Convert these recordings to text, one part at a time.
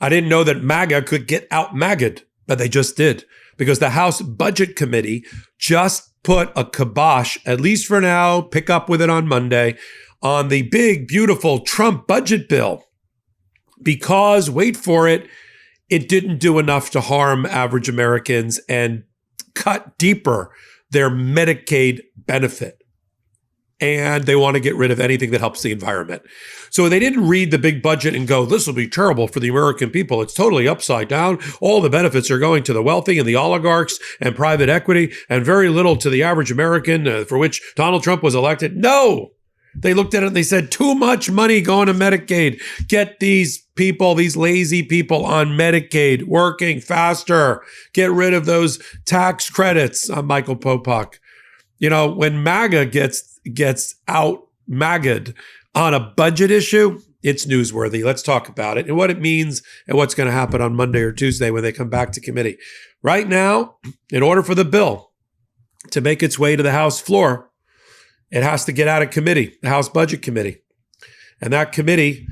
I didn't know that MAGA could get out MAGA'd, but they just did, because the House Budget Committee just put a kibosh, at least for now, pick up with it on Monday, on the big, beautiful Trump budget bill. Because, wait for it, it didn't do enough to harm average Americans and cut deeper their Medicaid benefit. And they want to get rid of anything that helps the environment. So they didn't read the big budget and go, this will be terrible for the American people. It's totally upside down. All the benefits are going to the wealthy and the oligarchs and private equity, and very little to the average American for which Donald Trump was elected. No, they looked at it and they said, too much money going to Medicaid. Get these people, these lazy people on Medicaid working faster. Get rid of those tax credits. I'm Michael Popok. You know, when MAGA gets out MAGA'd on a budget issue, it's newsworthy. Let's talk about it and what it means and what's going to happen on Monday or Tuesday when they come back to committee. Right now, in order for the bill to make its way to the House floor, it has to get out of committee, the House Budget Committee. And that committee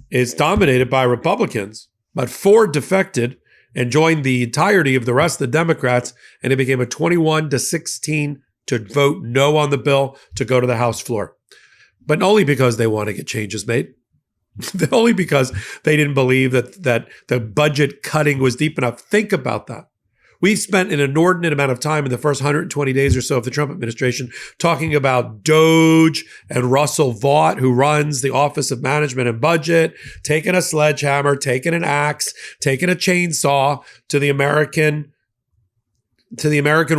is dominated by Republicans, but 4 defected and joined the entirety of the rest of the Democrats, and it became a 21-16 to vote no on the bill to go to the House floor. But only because they want to get changes made. Only because they didn't believe that the budget cutting was deep enough. Think about that. We've spent an inordinate amount of time in the first 120 days or so of the Trump administration talking about Doge and Russell Vought, who runs the Office of Management and Budget, taking a sledgehammer, taking an axe, taking a chainsaw to the American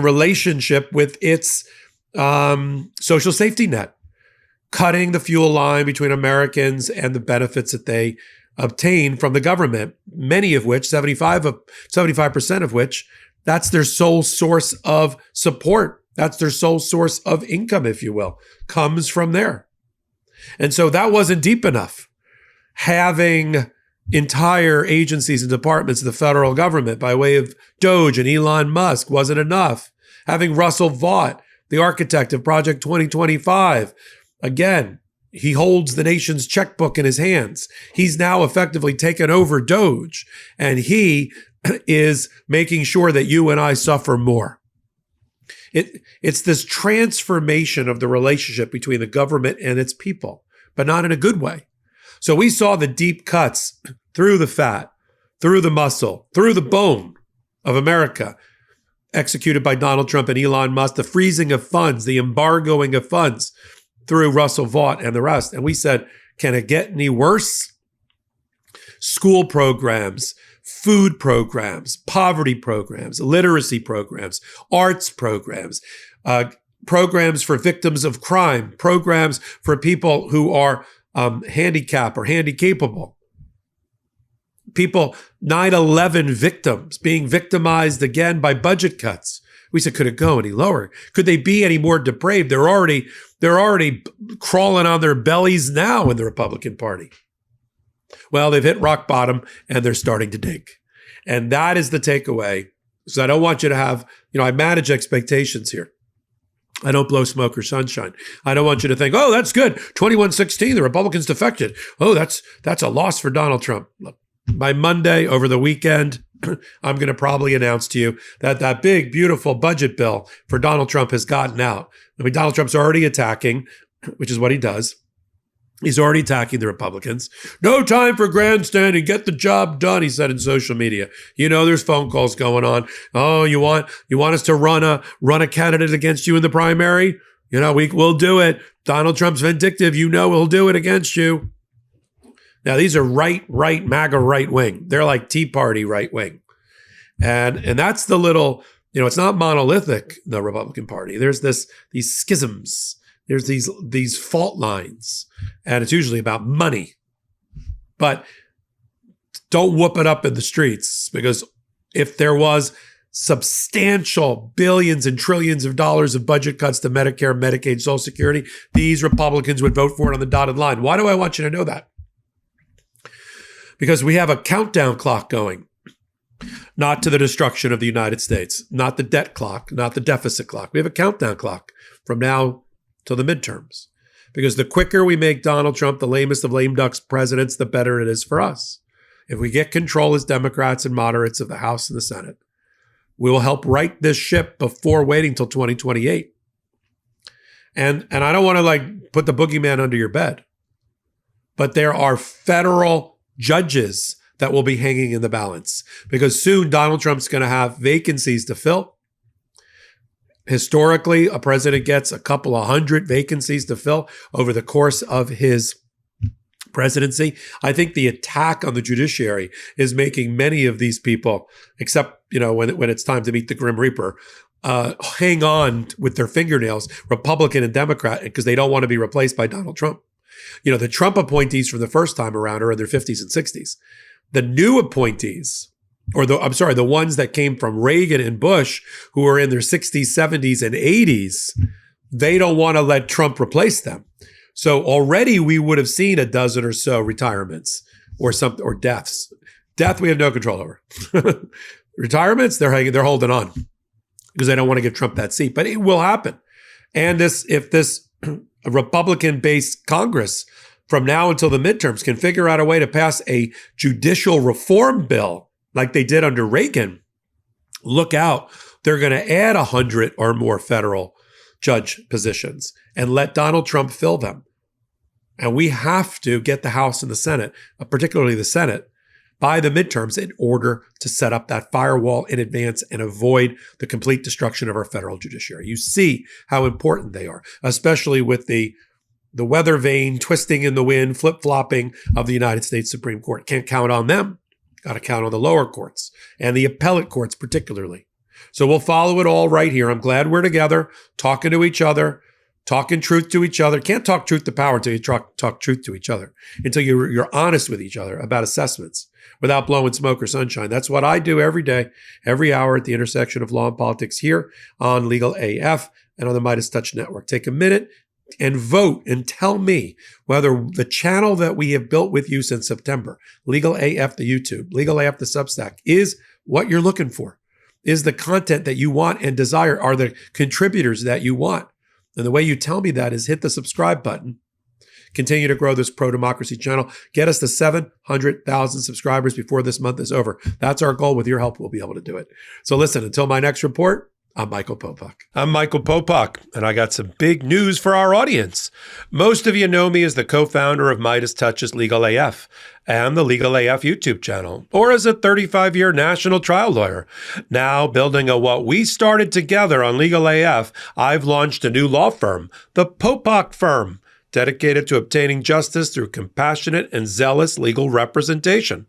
relationship with its social safety net, cutting the fuel line between Americans and the benefits that they obtain from the government, many of which, 75% of which, that's their sole source of support. That's their sole source of income, if you will, comes from there. And so that wasn't deep enough. Having entire agencies and departments of the federal government by way of Doge and Elon Musk wasn't enough. Having Russell Vought, the architect of Project 2025, again, he holds the nation's checkbook in his hands. He's now effectively taken over Doge, and he is making sure that you and I suffer more. It's this transformation of the relationship between the government and its people, but not in a good way. So we saw the deep cuts through the fat, through the muscle, through the bone of America, executed by Donald Trump and Elon Musk, the freezing of funds, the embargoing of funds through Russell Vought and the rest. And we said, can it get any worse? School programs, food programs, poverty programs, literacy programs, arts programs, programs for victims of crime, programs for people who are handicapped or handy-capable. People, 9/11 victims being victimized again by budget cuts. We said, could it go any lower? Could they be any more depraved? They're already crawling on their bellies now in the Republican Party. Well, they've hit rock bottom and they're starting to dig. And that is the takeaway. So I don't want you to have, I manage expectations here. I don't blow smoke or sunshine. I don't want you to think, oh, that's good. 21-16, the Republicans defected. Oh, that's a loss for Donald Trump. Look, by Monday, over the weekend, I'm going to probably announce to you that big, beautiful budget bill for Donald Trump has gotten out. I mean, Donald Trump's already attacking, which is what he does. He's already attacking the Republicans. No time for grandstanding. Get the job done, he said in social media. There's phone calls going on. Oh, you want us to run a candidate against you in the primary? We'll do it. Donald Trump's vindictive. We'll do it against you. Now, these are right, MAGA right wing. They're like Tea Party right wing. And that's the little, it's not monolithic, the Republican Party. There's these schisms. There's these fault lines, and it's usually about money. But don't whoop it up in the streets, because if there was substantial billions and trillions of dollars of budget cuts to Medicare, Medicaid, Social Security, these Republicans would vote for it on the dotted line. Why do I want you to know that? Because we have a countdown clock going, not to the destruction of the United States, not the debt clock, not the deficit clock. We have a countdown clock from now till the midterms. Because the quicker we make Donald Trump the lamest of lame ducks presidents, the better it is for us. if we get control as Democrats and moderates of the House and the Senate, we will help right this ship before waiting till 2028. And I don't want to put the boogeyman under your bed, but there are federal judges that will be hanging in the balance because soon Donald Trump's going to have vacancies to fill. Historically, a president gets a couple of hundred vacancies to fill over the course of his presidency. I think the attack on the judiciary is making many of these people, except when it's time to meet the Grim Reaper, hang on with their fingernails, Republican and Democrat, because they don't want to be replaced by Donald Trump. The Trump appointees from the first time around are in their 50s and 60s. The new appointees, the ones that came from Reagan and Bush, who are in their 60s, 70s, and 80s, they don't want to let Trump replace them. So already we would have seen a dozen or so retirements or deaths. Death we have no control over. Retirements, they're holding on because they don't want to give Trump that seat. But it will happen. And if this Republican-based Congress from now until the midterms can figure out a way to pass a judicial reform bill like they did under Reagan, look out. They're going to add 100 or more federal judge positions and let Donald Trump fill them. And we have to get the House and the Senate, particularly the Senate, by the midterms in order to set up that firewall in advance and avoid the complete destruction of our federal judiciary. You see how important they are, especially with the weather vane twisting in the wind, flip-flopping of the United States Supreme Court. Can't count on them. Got to count on the lower courts and the appellate courts particularly. So we'll follow it all right here. I'm glad we're together, talking to each other, talking truth to each other. Can't talk truth to power until you talk truth to each other, until you're honest with each other about assessments without blowing smoke or sunshine. That's what I do every day, every hour at the intersection of law and politics here on Legal AF and on the Midas Touch Network. Take a minute and vote and tell me whether the channel that we have built with you since September, Legal AF, the YouTube, Legal AF, the Substack, is what you're looking for. Is the content that you want and desire, are the contributors that you want. And the way you tell me that is hit the subscribe button. Continue to grow this pro-democracy channel. Get us to 700,000 subscribers before this month is over. That's our goal. With your help, we'll be able to do it. So listen, until my next report, I'm Michael Popok. I'm Michael Popok, and I got some big news for our audience. Most of you know me as the co-founder of Midas Touch's Legal AF and the Legal AF YouTube channel, or as a 35-year national trial lawyer. Now, building on what we started together on Legal AF, I've launched a new law firm, the Popok Firm, dedicated to obtaining justice through compassionate and zealous legal representation.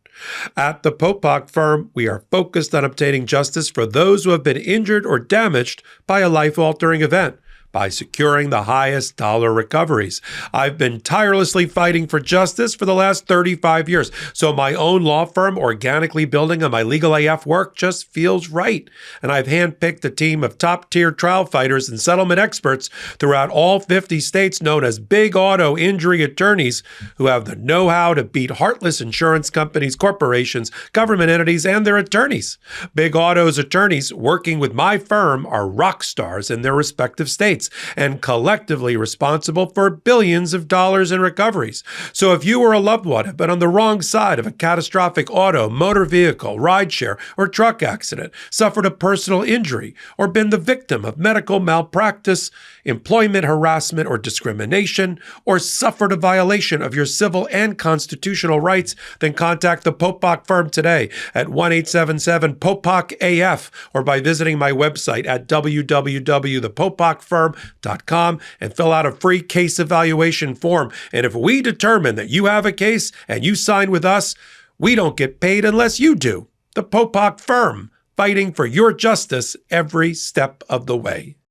At the Popok Firm, we are focused on obtaining justice for those who have been injured or damaged by a life-altering event by securing the highest dollar recoveries. I've been tirelessly fighting for justice for the last 35 years, so my own law firm organically building on my Legal AF work just feels right. And I've handpicked a team of top-tier trial fighters and settlement experts throughout all 50 states known as big auto injury attorneys who have the know-how to beat heartless insurance companies, corporations, government entities, and their attorneys. Big Auto's attorneys working with my firm are rock stars in their respective states and collectively responsible for billions of dollars in recoveries. So if you or a loved one have been on the wrong side of a catastrophic auto, motor vehicle, rideshare, or truck accident, suffered a personal injury, or been the victim of medical malpractice, employment harassment or discrimination, or suffered a violation of your civil and constitutional rights, then contact the Popok Firm today at 1-877-POPOK-AF or by visiting my website at www.thepopokfirm.com and fill out a free case evaluation form. And if we determine that you have a case and you sign with us, we don't get paid unless you do. The Popok Firm, fighting for your justice every step of the way.